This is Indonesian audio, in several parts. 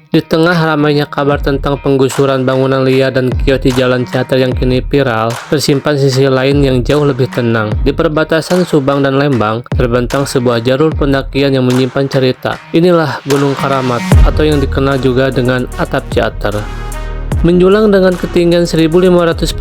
Di tengah ramainya kabar tentang penggusuran bangunan liar dan kios di Jalan Ciater yang kini viral, tersimpan sisi lain yang jauh lebih tenang. Di perbatasan Subang dan Lembang, terbentang sebuah jalur pendakian yang menyimpan cerita. Inilah Gunung Karamat, atau yang dikenal juga dengan Atap Ciater. Menjulang dengan ketinggian 1540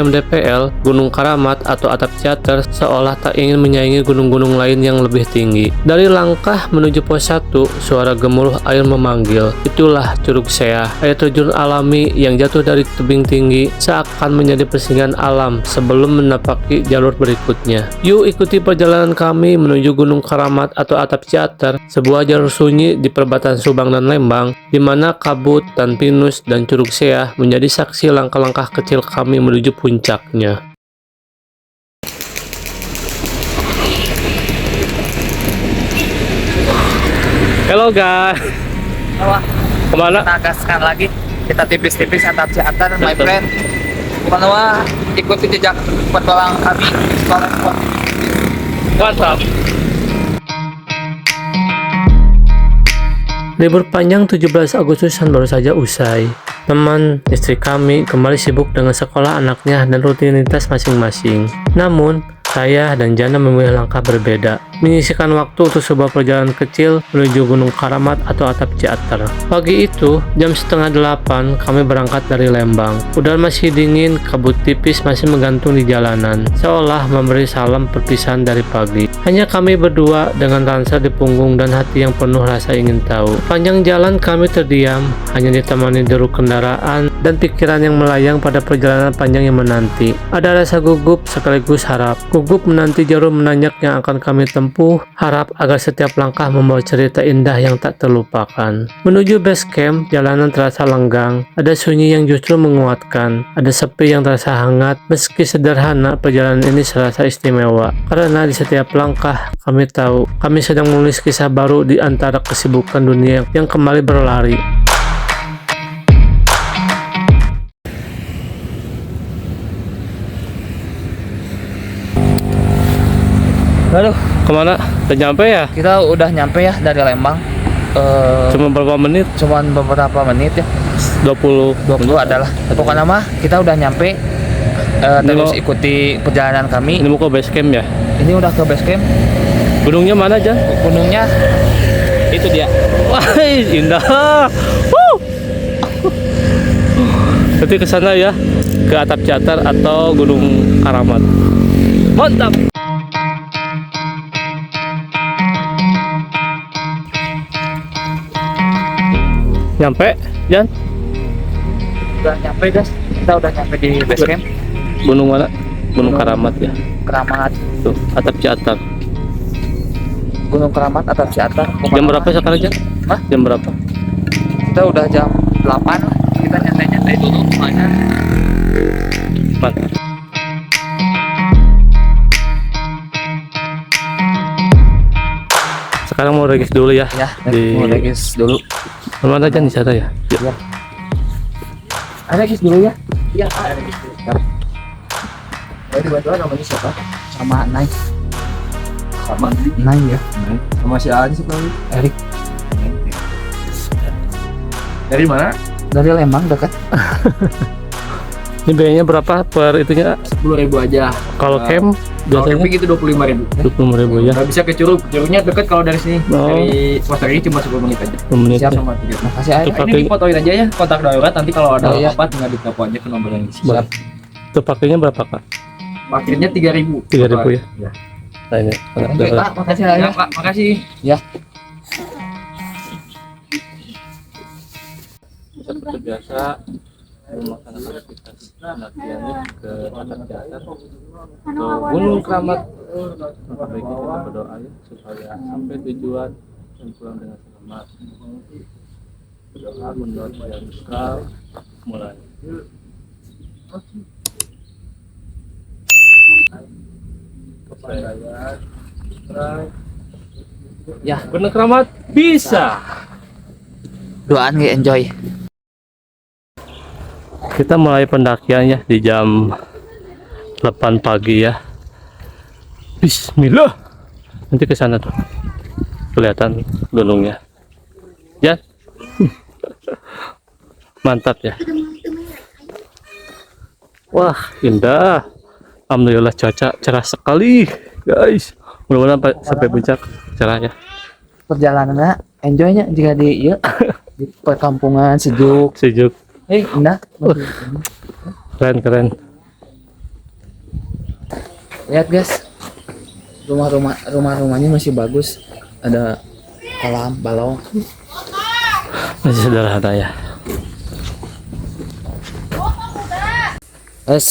mdpl, Gunung Karamat atau Atap Ciater seolah tak ingin menyaingi gunung-gunung lain yang lebih tinggi. Dari langkah menuju pos 1, suara gemuruh air memanggil. Itulah Curug Seah, air terjun alami yang jatuh dari tebing tinggi seakan menjadi persinggahan alam sebelum menapaki jalur berikutnya. Yuk ikuti perjalanan kami menuju Gunung Karamat atau Atap Ciater, sebuah jalur sunyi di perbatasan Subang dan Lembang, di mana kabut dan pinus dan Curug Seah menjadi saksi langkah-langkah kecil kami menuju puncaknya. Halo guys. Kemana? Kita gaskan lagi. Kita tipis-tipis Atap Ciater, my friend. Kemana wah? Ikuti jejak petualang kami. Mantap. Libur panjang 17 Agustusan baru saja usai. Teman, istri kami kembali sibuk dengan sekolah anaknya dan rutinitas masing-masing. Namun, saya dan Jana memilih langkah berbeda, menyisihkan waktu untuk sebuah perjalanan kecil menuju Gunung Karamat atau Atap Ciater. Pagi itu, jam setengah 8, kami berangkat dari Lembang. Udara masih dingin, kabut tipis masih menggantung di jalanan, seolah memberi salam perpisahan dari pagi. Hanya kami berdua dengan ransel di punggung dan hati yang penuh rasa ingin tahu. Panjang jalan kami terdiam, hanya ditemani deru kendaraan dan pikiran yang melayang pada perjalanan panjang yang menanti. Ada rasa gugup sekaligus harap. Gugup menanti jalur menanjak yang akan kami tempuh, harap agar setiap langkah membawa cerita indah yang tak terlupakan. Menuju base camp, jalanan terasa lenggang, ada sunyi yang justru menguatkan, ada sepi yang terasa hangat. Meski sederhana, perjalanan ini serasa istimewa, karena di setiap langkah kami tahu, kami sedang menulis kisah baru di antara kesibukan dunia yang kembali berlari. Aduh, Kemana? Udah nyampe ya? kita udah nyampe ya dari Lembang. Cuma berapa menit? Cuman beberapa menit ya. 20 adalah. Pokoknya mah kita udah nyampe. Terus ikuti perjalanan kami. Ini mau ke base camp ya? Ini udah ke base camp. Gunungnya mana aja? Gunungnya itu dia. Wah, indah. Nanti ke sana ya, ke Atap Ciater atau Gunung Karamat. Mantap. Nyampe, Jan? udah nyampe guys. Kita udah nyampe di base camp. Gunung mana? Gunung Karamat ya. Keramat. Tuh, Atap Ciater. Gunung Keramat Atap Ciater. Jam berapa sekarang, Jan? Hah? Jam berapa? Kita udah jam 8. Kita nyantai-nyantai dulu semuanya. Mantap. Sekarang mau regis dulu ya. Ya, Di- mau regis dulu. Mana aja di sana ya? Ya. Ada regis dulu ya. Iya, ada regis dulu. Ya. Jadi bantuan namanya siapa? Sama Nai. Sama Nai ya. Sama si Aji sekali. Erik. Dari mana? Dari Lembang dekat. Ini biayanya berapa per itunya? 10.000 aja. Kalau camp Kalau biasanya camping itu 25.000. 20.000 ya. Nggak bisa ke Curug. Curugnya dekat kalau dari sini. Oh. Dari pos ini cuma 10 menit aja. 10 menit. Siap Ya. sama tiket. Makasih Itu Erik. pakai- Ini difotoin aja ya kontak darurat. Nanti kalau ada Oh, iya. apa-apa tinggal ditelepon aja ke nomor yang di sini. Siap. Itu pakainya berapa, Kak? Akhirnya 3.000. 3.000 ya. Ya. Nah ini. Oke, Pak, makasih Ya, ya. Pak, makasih. Ya. Seperti biasa melaksanakan aktivitas pendakiannya ke Atap Ciater atau Gunung Keramat. Maka baiknya kita berdoa ya supaya sampai tujuan dan pulang dengan selamat. Berdoa menurut yang kau mulai. Ya, Gunung Keramat bisa. doaan nge enjoy. Kita mulai pendakian ya di jam 8 pagi ya. Bismillah. Nanti ke sana tuh. Kelihatan gunungnya. Ya. Mantap ya. Wah, indah. Alhamdulillah cuaca cerah sekali, guys. Mudah-mudahan sampai puncak cerah ya. Perjalanannya enjoynya jika di iya di perkampungan sejuk. Sejuk, Indah. keren. Lihat guys, rumahnya masih bagus. Ada kolam, balong. Masih sederhana ya. Guys,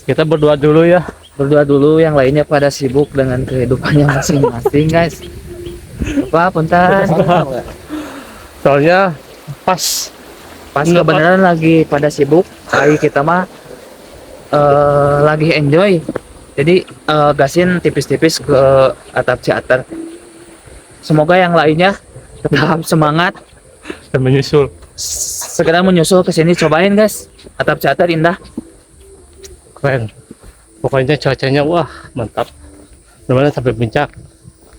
Kita berdoa dulu ya. berdua dulu, yang lainnya pada sibuk dengan kehidupannya masing-masing guys. Apa punten? Soalnya pas Kebenaran lagi pada sibuk, lagi kita mah lagi enjoy. Jadi gasin tipis-tipis ke atap ciater. Semoga yang lainnya tetap semangat dan menyusul. segera menyusul ke sini. Cobain guys, atap ciater indah. Keren. Pokoknya cuacanya wah mantap. Mudah-mudahan sampai puncak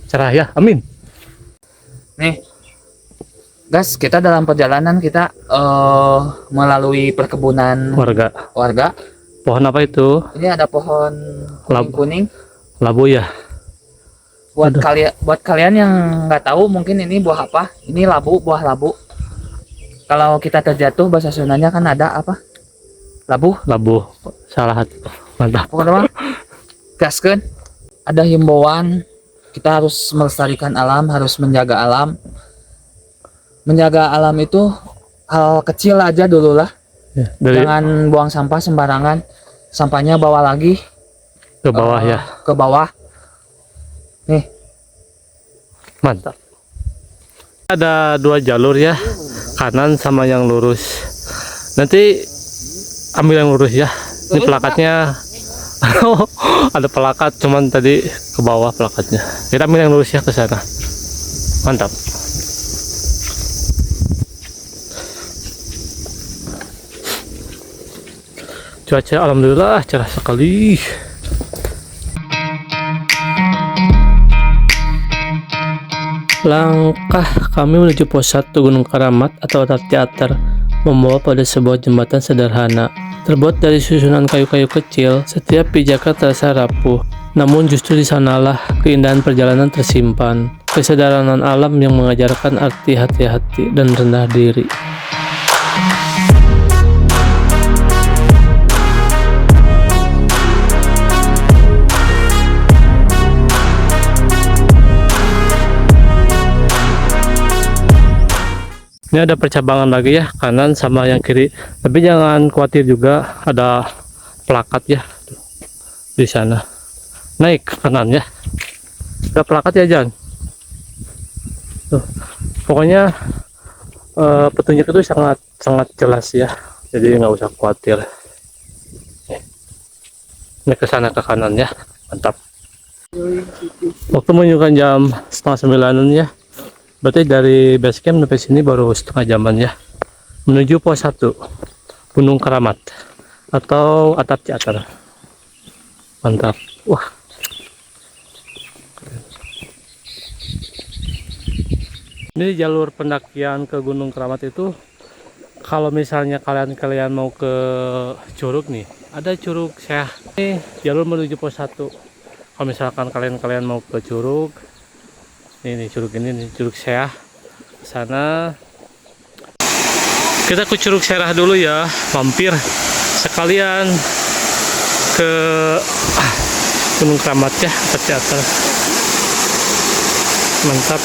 cerah ya. Amin. Nih guys, kita dalam perjalanan kita melalui perkebunan warga. Pohon apa itu? Ini ada pohon kuning. Labu ya. Buat kalian yang nggak tahu mungkin ini buah apa? Ini buah labu. Kalau kita terjatuh bahasa Sundanya kan ada apa? Labu. Salah hati. Mantap. Pokoknya gaskeun. Ada himbauan, kita harus melestarikan alam, harus menjaga alam. Menjaga alam itu hal kecil aja dulu lah. Ya, Jangan buang sampah sembarangan. Sampahnya bawa lagi ke bawah ya. Ke bawah. Nih, Mantap. Ada 2 jalur ya, kanan sama yang lurus. Nanti ambil yang lurus ya. Ini pelakatnya ada pelakat, cuman tadi ke bawah pelakatnya. Kita ambil yang lurus ya ke sana. Mantap. Cuaca alhamdulillah cerah sekali. Langkah kami menuju pos 1 Gunung Keramat atau atap teater membawa pada sebuah jembatan sederhana. Terbuat dari susunan kayu-kayu kecil, setiap pijakan terasa rapuh. Namun justru di sanalah keindahan perjalanan tersimpan. Kesadaran alam yang mengajarkan arti hati-hati dan rendah diri. Ini ada percabangan lagi ya, kanan sama yang kiri. Tapi jangan khawatir juga, ada plakat ya di sana. Naik ke kanan ya. Ada plakat ya Jan. Tuh. Pokoknya petunjuk itu sangat jelas ya. Jadi nggak usah khawatir. Ini ke sana ke kanan ya. Mantap. Waktu menunjukkan jam 8:30 ya. Berarti dari base camp sampai sini baru setengah jaman ya. Menuju pos 1 Gunung Keramat atau atap teater. Mantap. Wah. Ini jalur pendakian ke Gunung Keramat itu, kalau misalnya kalian mau ke Curug nih, ada Curug Syah. Ini jalur menuju pos 1. Kalau misalkan kalian mau ke Curug, ini curug ini nih, Curug Syah sana. Kita ke Curug Syah dulu ya, mampir sekalian ke Gunung Keramat ya, atap teater. Mantap.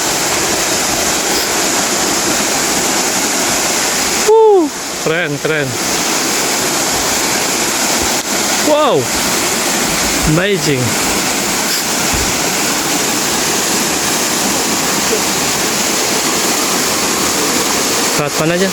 Keren. Wow, amazing. Lewat mana aja?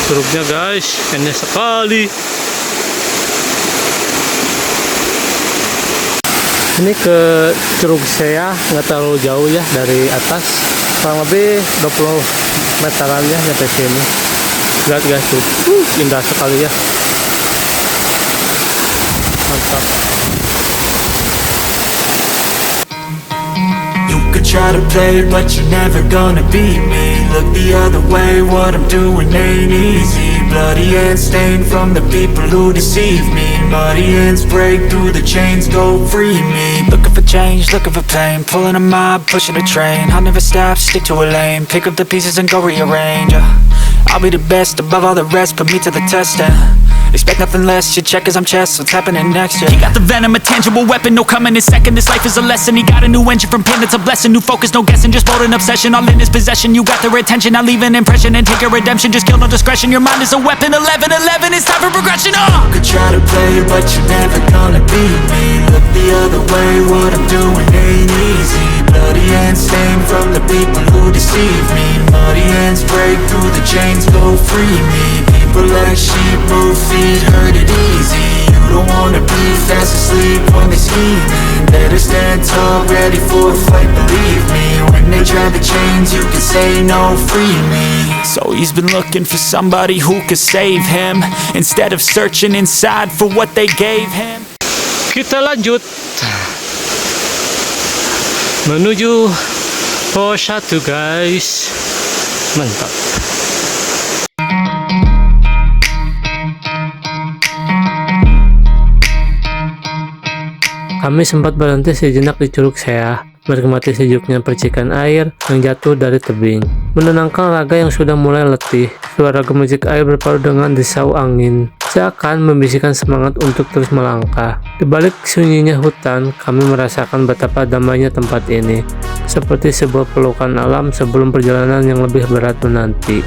Curugnya guys, enak sekali. Ini ke Curug Syah, nggak terlalu jauh ya dari atas, kurang lebih 20 meteran ya sampai sini. Lihat guys tuh, indah sekali ya. Mantap. You could try to play, but you're never gonna beat me. Look the other way, what I'm doing ain't easy. Bloody hands stained from the people who deceive me. Muddy hands break through the chains, go free me. Looking for change, looking for pain. Pulling a mob, pushing a train. I'll never stop, stick to a lane. Pick up the pieces and go rearrange. I'll be the best above all the rest, put me to the test and expect nothing less, your check is I'm chess, what's happening next, yeah. He got the venom, a tangible weapon, no coming in second. This life is a lesson, he got a new engine from pain, it's a blessing. New focus, no guessing, just bold and obsession. All in his possession, you got their attention. I'll leave an impression and take your redemption. Just kill, no discretion, your mind is a weapon. 11-11, it's time for progression, You could try to play, but you're never gonna beat me. Look the other way, what I'm doing ain't easy. Bloody hands stained from the people who deceive me. Muddy hands break through the chains, go free me. People like sheep move feet, hurt it easy. You don't wanna be fast asleep when they scheming. Better stand tall, ready for a fight, believe me. When they try the chains, you can say no, free me. So he's been looking for somebody who could save him, instead of searching inside for what they gave him. Kita lanjut menuju pos 1 guys. Mantap. Kami sempat berhenti sejenak di Curug Sea, menikmati sejuknya percikan air yang jatuh dari tebing, menenangkan raga yang sudah mulai letih. Suara gemericik air berpadu dengan desau angin, seakan membisikkan semangat untuk terus melangkah. Di balik sunyinya hutan, kami merasakan betapa damainya tempat ini, seperti sebuah pelukan alam sebelum perjalanan yang lebih berat menanti.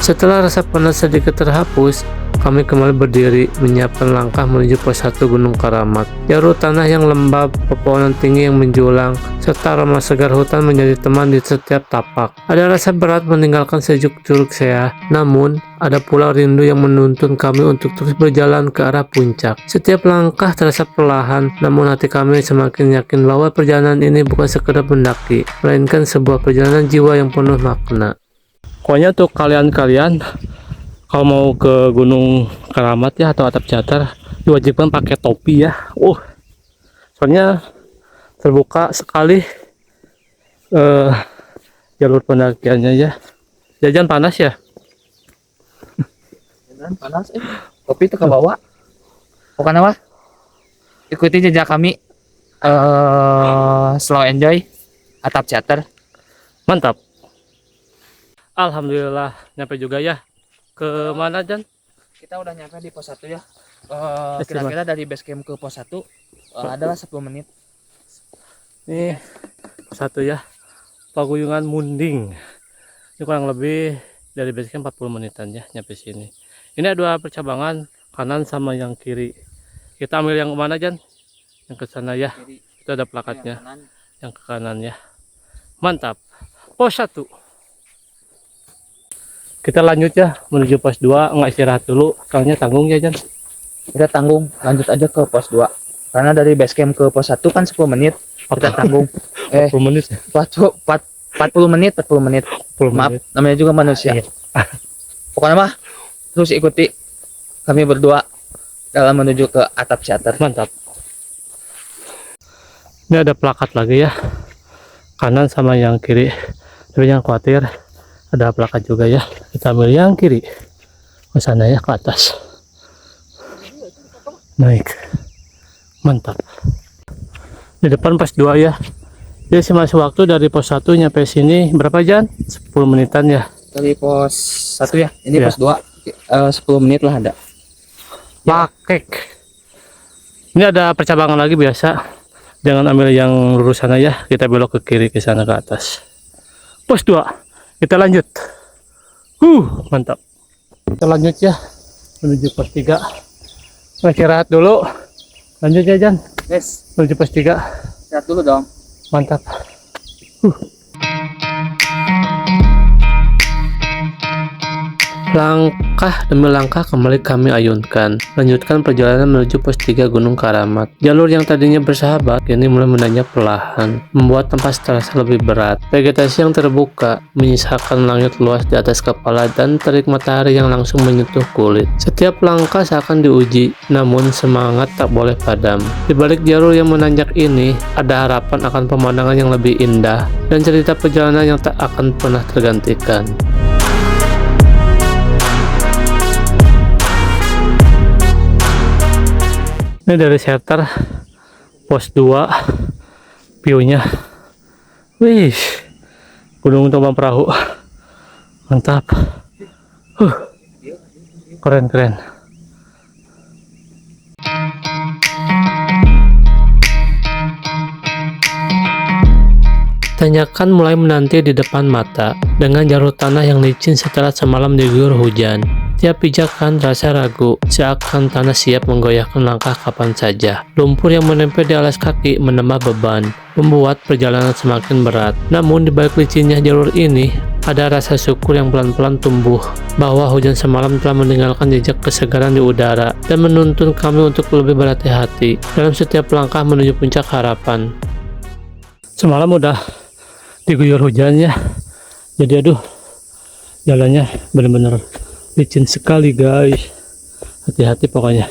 Setelah rasa penat sedikit terhapus, kami kembali berdiri menyiapkan langkah menuju pos 1 Gunung Karamat. Jalur tanah yang lembab, pepohonan tinggi yang menjulang, serta aroma segar hutan menjadi teman di setiap tapak. Ada rasa berat meninggalkan sejuk Curug Sea, namun ada pula rindu yang menuntun kami untuk terus berjalan ke arah puncak. Setiap langkah terasa perlahan, namun hati kami semakin yakin bahwa perjalanan ini bukan sekedar mendaki, melainkan sebuah perjalanan jiwa yang penuh makna. Pokoknya untuk kalian-kalian kalau mau ke Gunung Karamat ya atau Atap Catar, diwajibkan pakai topi ya. Soalnya terbuka sekali jalur pendakiannya ya. Jajan panas ya. Jalan panas, kopi itu ke bawah. Bukan apa? Ikuti jejak kami. Slow enjoy Atap Catar. Mantap. Alhamdulillah nyampe juga ya. Ke mana Jan? Kita udah nyampe di pos 1 ya. Kira-kira dari base camp ke pos 1 adalah 10 menit. Ini pos 1 ya. Paguyungan Munding. Ini kurang lebih dari base camp 40 menitan ya nyampe sini. Ini ada dua percabangan, kanan sama yang kiri. Kita ambil yang mana Jan? Yang ke sana ya. Kiri. Itu ada plakatnya. Kanan. Yang ke kanan ya. Mantap. Pos 1. Kita lanjut ya menuju pos 2, nggak istirahat dulu soalnya tanggung ya Jan. Kita tanggung, lanjut aja ke pos 2. Karena dari base camp ke pos 1 kan 10 menit. Kita tanggung. 40 menit ya. 40 menit. 40 Maaf, menit. namanya juga manusia. Iya. Pokoknya mah terus ikuti kami berdua dalam menuju ke Atap Catar. Mantap. Ini ada plakat lagi ya, kanan sama yang kiri, tapi jangan khawatir, ada plakat juga ya. Kita ambil yang kiri ke sana ya, ke atas, naik. Mantap. Di depan pos 2 ya. Jadi masih waktu dari pos 1 nyampe sini berapa Jan? 10 menitan ya. Dari pos 1 ya, ini Iya. pos 2 10 menit lah ada. Pakek. Ini ada percabangan lagi biasa. Jangan ambil yang lurus sana ya. Kita belok ke kiri ke sana ke atas. Pos 2. Kita lanjut. Mantap. Kita lanjut ya menuju pos 3. Istirahat dulu. Lanjut ya Jan. Yes, Menuju pos 3. lihat dulu dong. Mantap. Langkah demi langkah kembali kami ayunkan, lanjutkan perjalanan menuju pos 3 Gunung Karamat. Jalur yang tadinya bersahabat kini mulai menanjak perlahan, membuat tempat terasa lebih berat. Vegetasi yang terbuka menyisakan langit luas di atas kepala dan terik matahari yang langsung menyentuh kulit. Setiap langkah seakan diuji, namun semangat tak boleh padam. Di balik jalur yang menanjak ini, ada harapan akan pemandangan yang lebih indah dan cerita perjalanan yang tak akan pernah tergantikan. Ini dari shelter pos 2 view-nya. Wih, Gunung Tombang Perahu. Mantap. Keren. Tanjakan mulai menanti di depan mata dengan jalur tanah yang licin setelah semalam diguyur hujan. Tiap pijakan terasa ragu, seakan tanah siap menggoyahkan langkah kapan saja. Lumpur yang menempel di alas kaki menambah beban, membuat perjalanan semakin berat. Namun di balik licinnya jalur ini, ada rasa syukur yang pelan-pelan tumbuh, bahwa hujan semalam telah meninggalkan jejak kesegaran di udara dan menuntun kami untuk lebih berhati-hati dalam setiap langkah menuju puncak harapan. Semalam udah diguyur hujannya, jadi jalannya bener-bener licin sekali guys. Hati-hati pokoknya.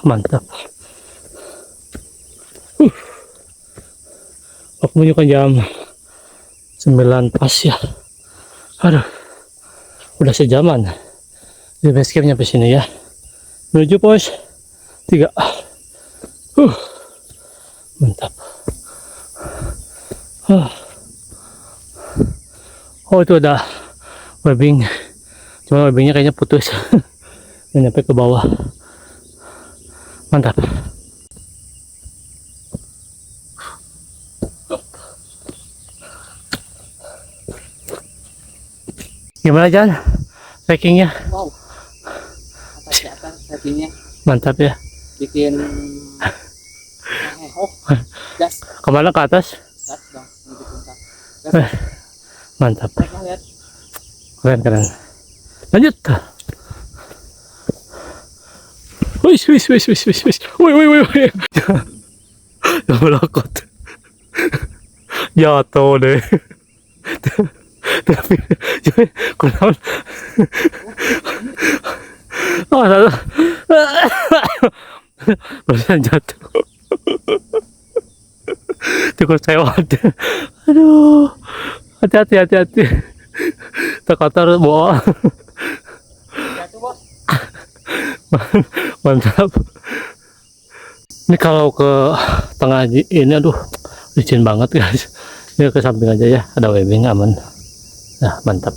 Mantap. Aku menunjukkan jam 9 pas ya. Aduh, udah sejaman di base camp nyampe sini ya. Menuju pos 3. Mantap. Oh, itu ada webbing, cuma webbingnya kayaknya putus dan nyampe ke bawah. Mantap. Gimana Jan trekkingnya? Wow, atas trekkingnya Mantap ya. bikin gas Kemana, ke atas? dong menuju puncak. Mantap. Lihat. Keren. Lanjut. Wih. Wih. Melakot. Jatuh deh. Tapi kurang. Oh, satu. Barusan jatuh. Tikus sewot. Aduh. Hati-hati. Terkotor bawa. Mantap. Ini kalau ke tengah ini aduh licin banget guys. Ini ke samping aja ya, ada webbing aman. Nah, mantap.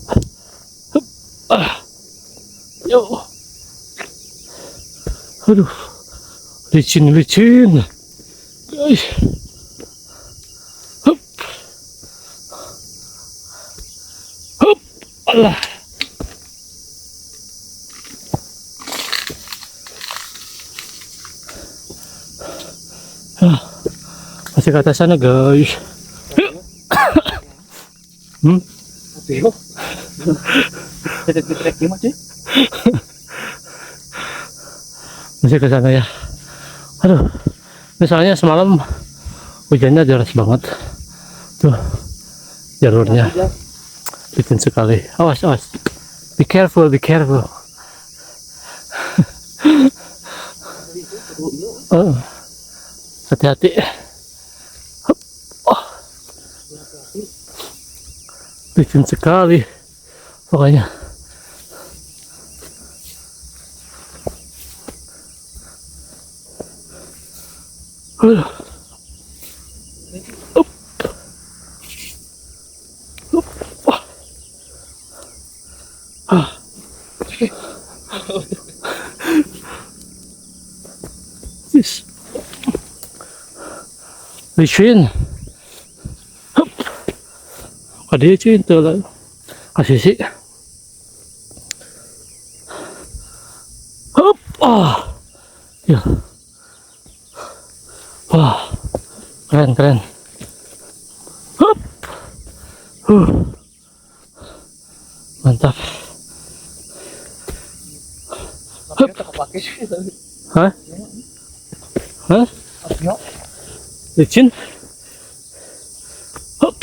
Yo. Aduh. Licin. Guys. Allah. Masih ke atas sana guys. Masih ke sana ya. Aduh, misalnya semalam hujannya deras banget. Tuh jalurnya licin sekali. Awas. Be careful. Hati-hati. Licin sekali pokoknya. Licin. Ada cinta lah. Kasih sih. Ya. Wah, keren. Hup. Mantap. Hah? Hah? Licin. Hup.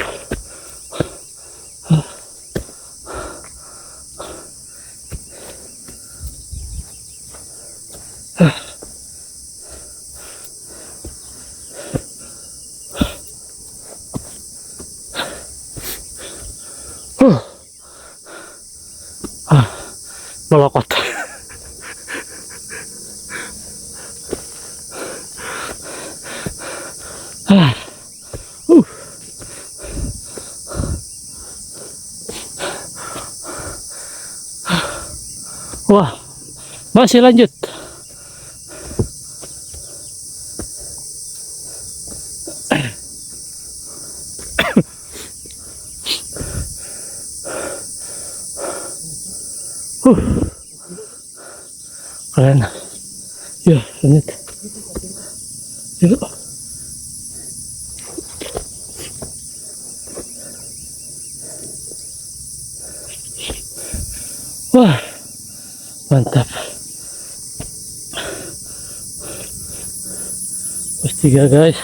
Melokot. Wah, masih lanjut. Keren. Ya, lanjut. Yuk. Wah, mantap. Pos 3 guys.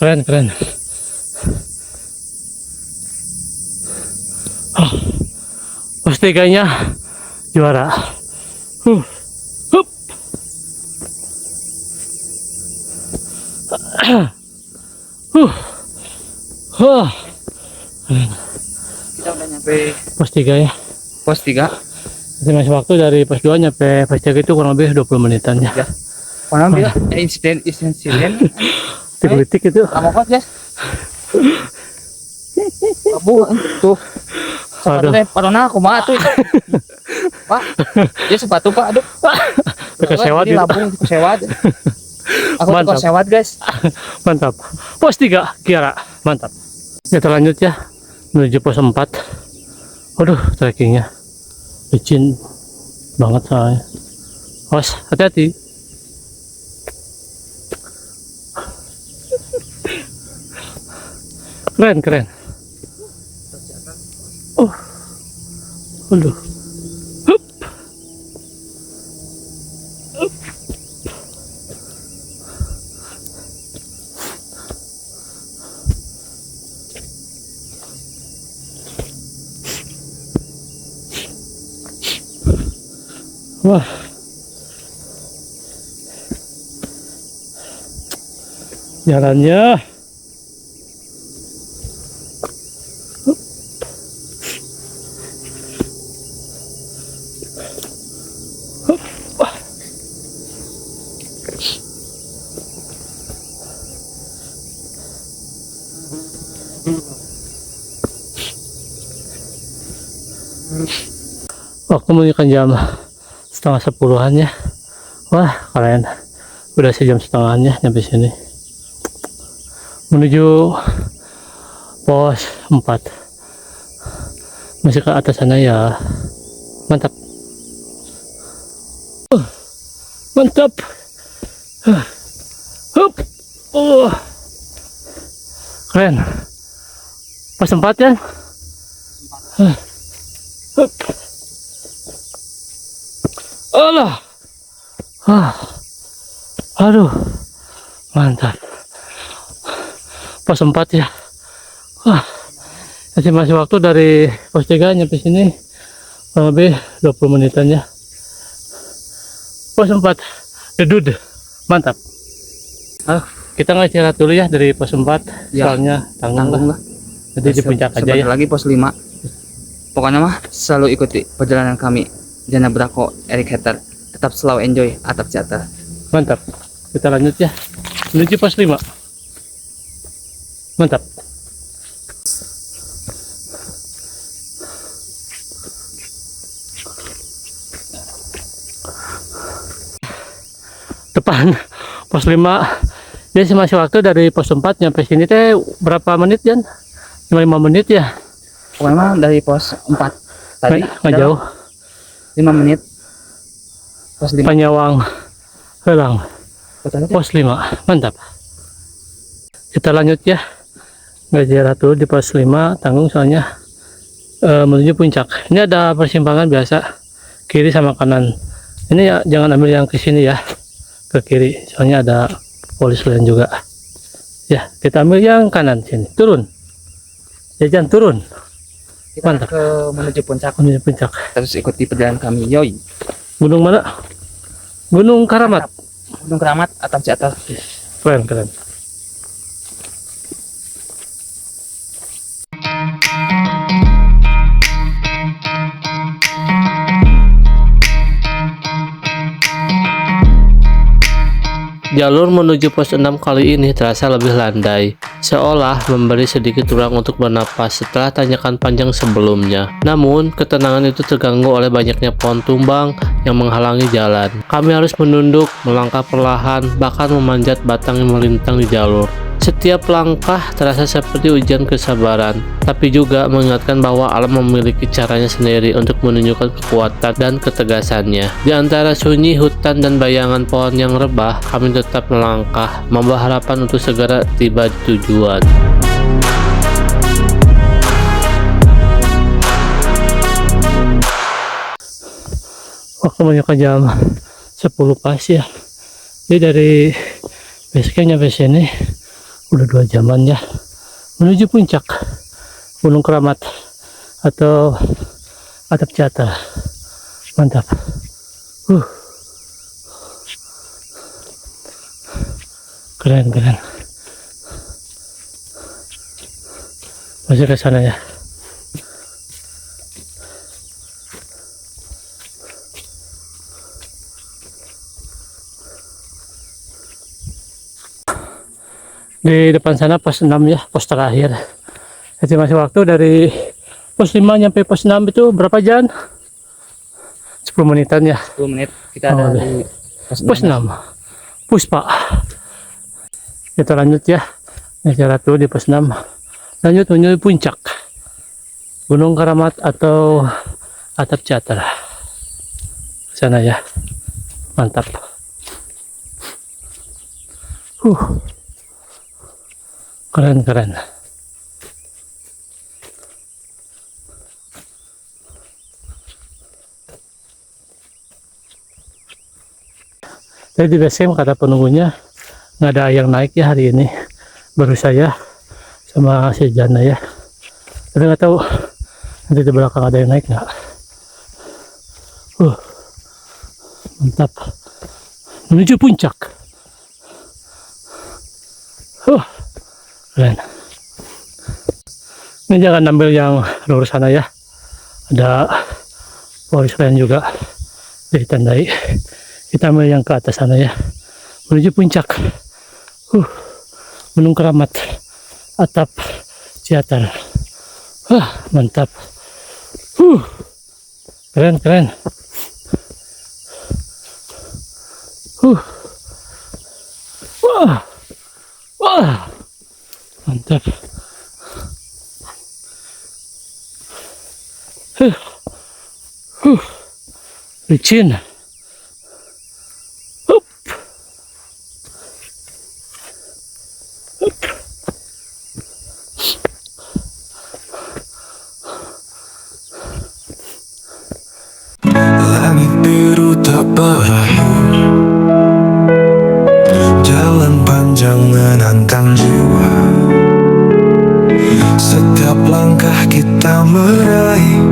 Keren, keren. Pos 3-nya juara. Hup. Keren. Kita udah nyampe Pos 3 ya. pos 3. Nanti masih waktu dari pos 2 nyampe pos 3 itu kurang lebih 20 menitan ya. Orang bilang insiden 3 detik itu. kamu kos guys. Abu tuh. Sepatu Aduh. teh padona kumaha tuh. Pak, ya sepatu Pak, aduh. Pakai sewat Ini gitu. Lampung sewat. Aku Mantap. tukang sewat guys. Mantap. Pos 3 Kiara. Mantap. Kita lanjut ya menuju pos 4. Waduh, trekkingnya licin banget soalnya. Awas, hati-hati. Keren, keren. Aduh. Hup. Hup. Wah. Jalannya. Waktu menunjukkan jam 9:30-an ya. Wah, keren. Udah sejam setengahnya nyampe sini. Menuju pos 4. Masih ke atas sana ya. Mantap. Mantap. Hup. Keren. Pos 4 ya. Hup. Allah. Aduh. Mantap. Pos 4 ya. Wah. Masih waktu dari pos 3 nyampe sini kurang lebih 20 menitan ya. Pos 4 dedud. Mantap. Kita ngistirahat dulu ya dari pos 4 Ya, soalnya tanggung lah. Jadi di puncak aja Sebentar ya. lagi pos 5. Pokoknya mah selalu ikuti perjalanan kami. Jana Brako, Eric Hatter. Tetap selalu enjoy atap jatah. Mantap. Kita lanjut ya. Menuju pos 5. Mantap. Depan pos 5. Jadi masih waktu dari pos 4 nyampe sini teh berapa menit Jan? 5 menit ya. Pokoknya mah dari pos 4 tadi Nggak jauh. 5 menit. Pos 5 Panyawang Helang. Pos 5, mantap. Kita lanjut ya. Gajah Ratu di pos 5, tanggung soalnya menuju puncak. Ini ada persimpangan biasa, kiri sama kanan. Ini ya jangan ambil yang ke sini ya, ke kiri. Soalnya ada polis lain juga. Ya, kita ambil yang kanan sini. Turun. Jajan turun. Kita Mantap. menuju puncak. Menuju puncak. Terus ikuti perjalanan kami. Yoi. Gunung mana? Gunung Karamat. Gunung Keramat, Atap Ciater. Keren, keren. Jalur menuju pos 6 kali ini terasa lebih landai, seolah memberi sedikit ruang untuk bernapas setelah tanjakan panjang sebelumnya. Namun, ketenangan itu terganggu oleh banyaknya pohon tumbang yang menghalangi jalan. Kami harus menunduk, melangkah perlahan, bahkan memanjat batang yang melintang di jalur. Setiap langkah terasa seperti ujian kesabaran, tapi juga mengingatkan bahwa alam memiliki caranya sendiri untuk menunjukkan kekuatan dan ketegasannya. Di antara sunyi hutan dan bayangan pohon yang rebah, kami tetap melangkah, membawa harapan untuk segera tiba di tujuan. Waktu menyuka jam 10 pas ya. Jadi dari basecampnya sampai sini udah 2 jaman ya, menuju puncak Gunung Keramat atau Atap Ciater. Mantap. Keren, keren. Masih ke sana ya. Di depan sana pos 6 ya, pos terakhir. Jadi masih waktu dari pos 5 nyampe pos 6 itu berapa jam? 10 menitan ya. 10 menit kita ada di Pos 6. Puspa. Kita lanjut ya. Gajah Ratu di pos 6. Lanjut menuju puncak Gunung Keramat atau Atap Ciater. Sana ya. Mantap. Keren, keren. Jadi di base camp kata penunggunya nggak ada yang naik ya hari ini, baru saya sama si Jana ya. Tapi nggak tahu nanti di belakang ada yang naik nggak. Mantap. Menuju puncak. Keren. Ini jangan ambil yang lurus sana ya, ada polis lain juga ditandai. Kita ambil yang ke atas sana ya, menuju puncak Gunung Keramat Atap Ciater. Mantap. Keren, keren. Wah, mantap. Licin. Langit biru tak berakhir, jalan panjang menantang jiwa. Setiap langkah kita meraih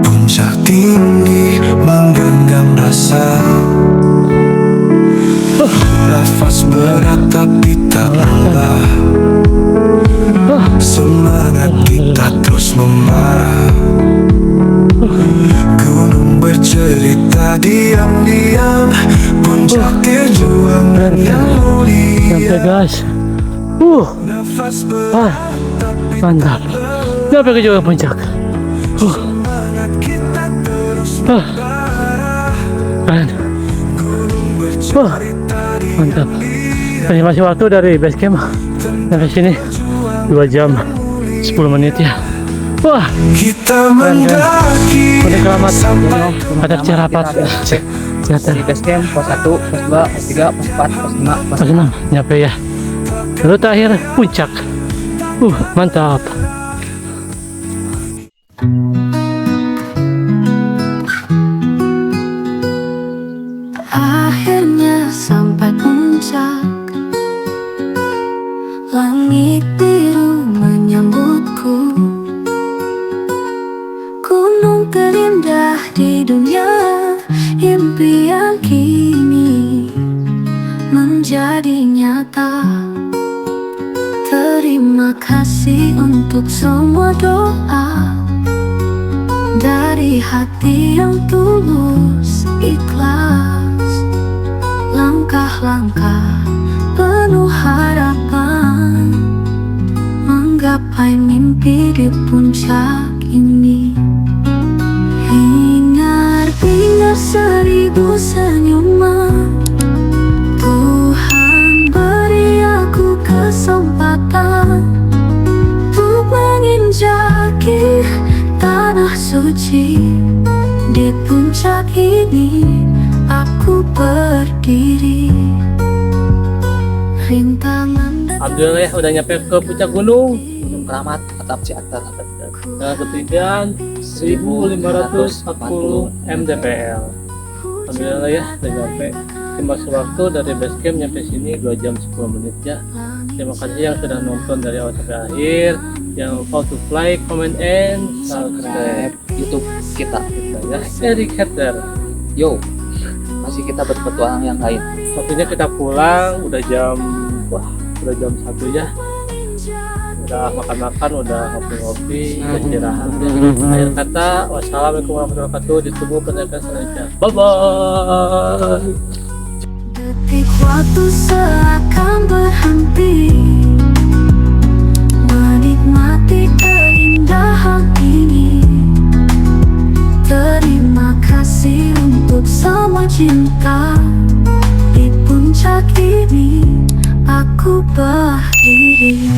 puncak tinggi, menggenggam rasa. Nafas berat tapi tak lelah, semangat kita terus membara. Gunung bercerita diam-diam, puncak tujuan yang mulia. Sampai guys. Nafas berat tapi Mantap. Sampai ke juga puncak. semangat kita terus membara. Keren. Gunung bercerita Mantap. diam-diam, Ini masih waktu dari base camp sampai sini 2 jam 10 menit ya. kita mendaki Gunung Keramat sampai Atap Ciater Dari base camp pos 1, pos 2, pos 3, pos 4, pos 5, pos Pas 6 nyampe ya. Lalu terakhir puncak. Mantap. Akhirnya sampai puncak, langit biru menyambutku, gunung terindah di dunia, impian kini menjadi nyata. Terima kasih untuk semua doa dari hati yang tulus, ikhlas. Langkah-langkah penuh harapan, menggapai mimpi di puncak ini. Hingar-bingar 1000 senyuman, Tuhan beri aku kesempatan untuk menginjaki tanah suci. Di puncak ini aku berdiri, rintangan dan Alhamdulillah ya udah nyampe ke puncak gunung. Gunung Keramat atap Ciater. Dengan ketinggian 1540 mdpl. Alhamdulillah ya udah nyampe. Masuk waktu dari base camp nyampe sini 2 jam 10 menit ya. Terima kasih yang sudah nonton dari awal sampai akhir. Jangan lupa untuk like, comment, and subscribe YouTube kita. ya. Eric Hatter. Yo, masih kita berpetualang yang lain. Waktunya kita pulang, udah jam 1 ya. Udah makan-makan, udah ngopi-ngopi, istirahat ya. Akhir kata, wassalamualaikum warahmatullahi wabarakatuh. Ditunggu pendapat selanjutnya. Bye bye. detik waktu seakan berhenti, menikmati keindahan ini. Terima kasih untuk semua cinta. Di puncak ini aku berdiri.